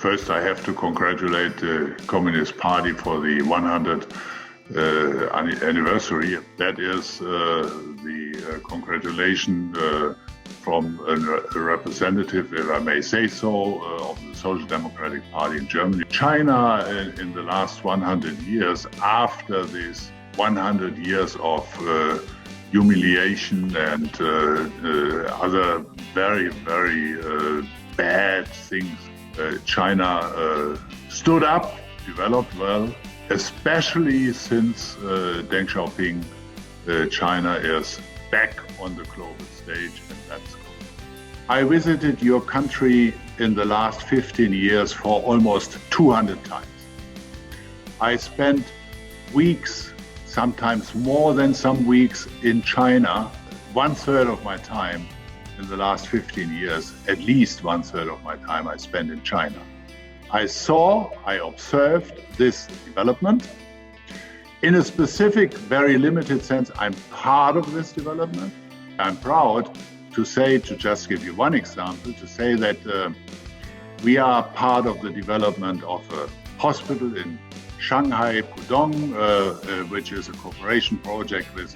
First, I have to congratulate the Communist Party for the 100th anniversary. That is the congratulation from a representative, if I may say so, of the Social Democratic Party in Germany. China in the last 100 years, after this 100 years of humiliation and other very, very bad things, China stood up, developed well, especially since Deng Xiaoping, China is back on the global stage, and that's good. I visited your country in the last 15 years for almost 200 times. I spent weeks, sometimes more than some weeks, in China. 1/3 of my time in the last 15 years, at least 1/3 of my time I spent in China. I observed this development. In a specific, very limited sense, I'm part of this development. I'm proud to say, to just give you one example, to say that we are part of the development of a hospital in Shanghai, Pudong, which is a cooperation project with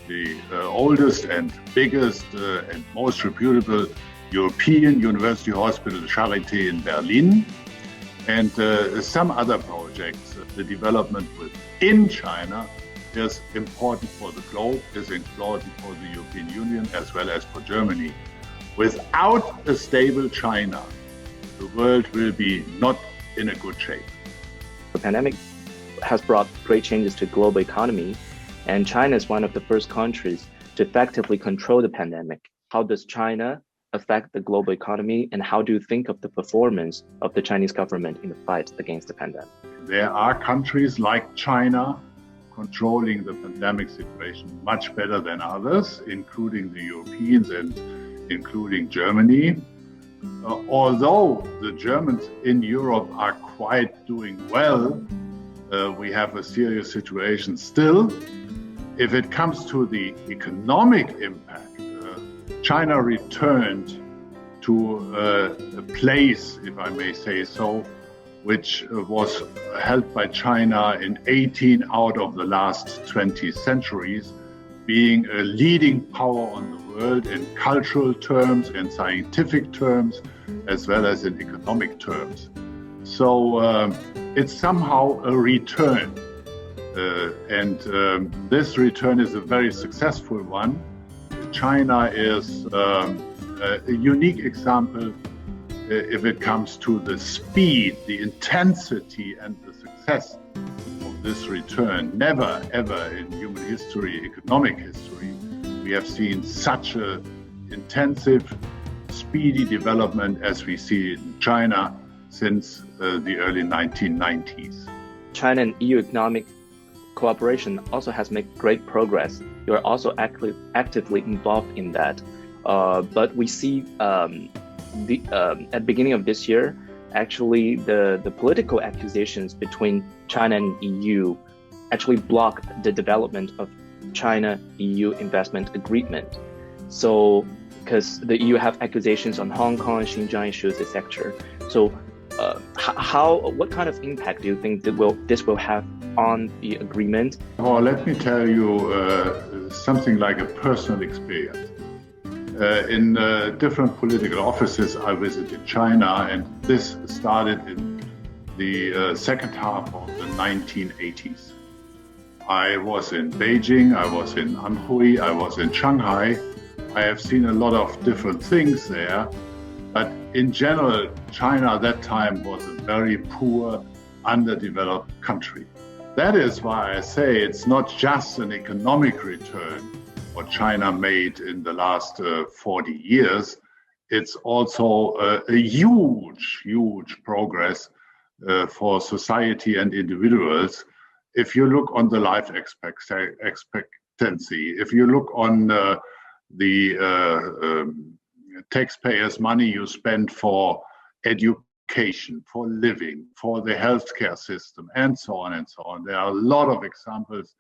the oldest and biggest and most reputable European university hospital, Charité in Berlin, and some other projects. The development within China is important for the globe, is important for the European Union as well as for Germany. Without a stable China, the world will be not in a good shape. The pandemic has brought great changes to the global economy, and China is one of the first countries to effectively control the pandemic. How does China affect the global economy, and how do you think of the performance of the Chinese government in the fight against the pandemic? There are countries like China controlling the pandemic situation much better than others, including the Europeans and including Germany. Although the Germans in Europe are quite doing well, we have a serious situation still. If it comes to the economic impact, China returned to a place, if I may say so, which was held by China in 18 out of the last 20 centuries, being a leading power on the world in cultural terms, in scientific terms, as well as in economic terms. So it's somehow a return. And this return is a very successful one. China is a unique example if it comes to the speed, the intensity, and the success of this return. Never, ever in human history, economic history, we have seen such an intensive, speedy development as we see in China since the early 1990s. China and EU economic cooperation also has made great progress. You are also actively involved in that. But we see at the beginning of this year, actually the political accusations between China and EU actually blocked the development of China-EU investment agreement. So, because the EU have accusations on Hong Kong and Xinjiang issues, etc. So, what kind of impact do you think this will have on the agreement? Oh, let me tell you something like a personal experience. In different political offices, I visited China, and this started in the second half of the 1980s. I was in Beijing, I was in Anhui, I was in Shanghai. I have seen a lot of different things there, but in general, China at that time was a very poor, underdeveloped country. That is why I say it's not just an economic return what China made in the last 40 years. It's also a huge, huge progress for society and individuals. If you look on the life expectancy, if you look on the taxpayers' money you spend for education, for living, for the healthcare system, and so on and so on. There are a lot of examples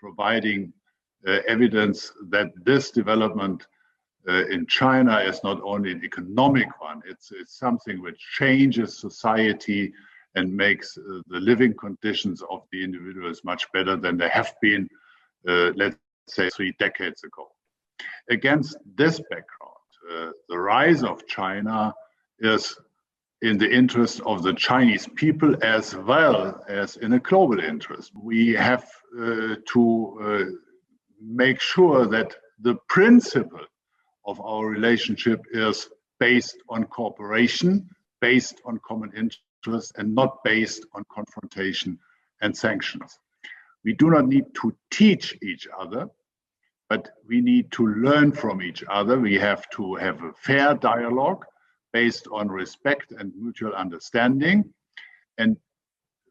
providing evidence that this development in China is not only an economic one, it's something which changes society and makes the living conditions of the individuals much better than they have been, let's say, 3 decades ago. Against this background, the rise of China is in the interest of the Chinese people as well as in a global interest. We have to make sure that the principle of our relationship is based on cooperation, based on common interests, and not based on confrontation and sanctions. We do not need to teach each other, but we need to learn from each other. We have to have a fair dialogue based on respect and mutual understanding. And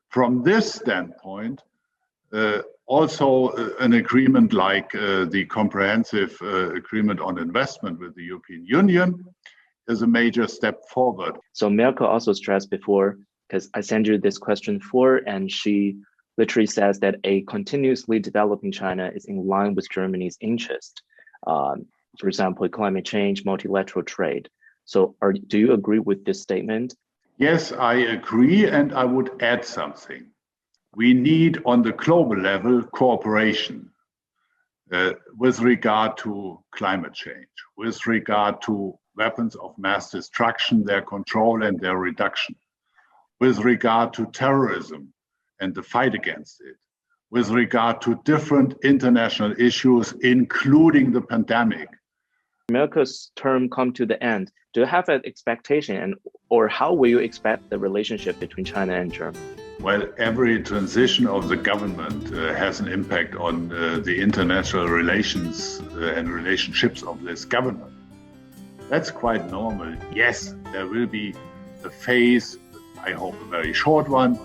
from this standpoint, also an agreement like the comprehensive agreement on investment with the European Union is a major step forward. So Merkel also stressed before, because I sent you this question before, and she literally says that a continuously developing China is in line with Germany's interest. For example, climate change, multilateral trade. So do you agree with this statement? Yes, I agree, and I would add something. We need, on the global level, cooperation with regard to climate change, with regard to weapons of mass destruction, their control and their reduction, with regard to terrorism and the fight against it, with regard to different international issues, including the pandemic. Merkel's term come to the end. Do you have an expectation, or how will you expect the relationship between China and Germany? Well, every transition of the government has an impact on the international relations and relationships of this government. That's quite normal. Yes, there will be a phase, I hope a very short one,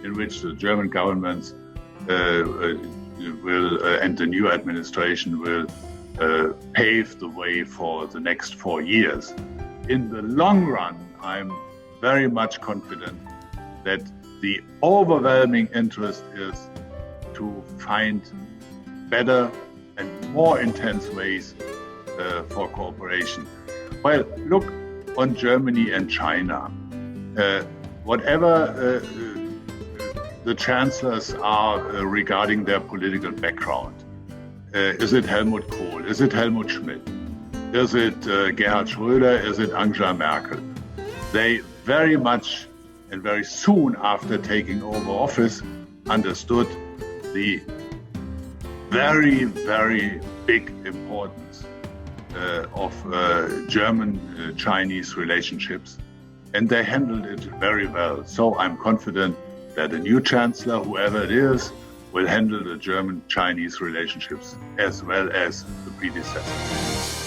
in which the German government will and the new administration will pave the way for the next 4 years. In the long run, I'm very much confident that the overwhelming interest is to find better and more intense ways for cooperation. Well, look on Germany and China. Whatever the chancellors are regarding their political background, is it Helmut Kohl? Is it Helmut Schmidt? Is it Gerhard Schröder? Is it Angela Merkel? They very much and very soon after taking over office understood the very, very big importance of German-Chinese relationships, and they handled it very well. So I'm confident that the new chancellor, whoever it is, will handle the German-Chinese relationships as well as the predecessor.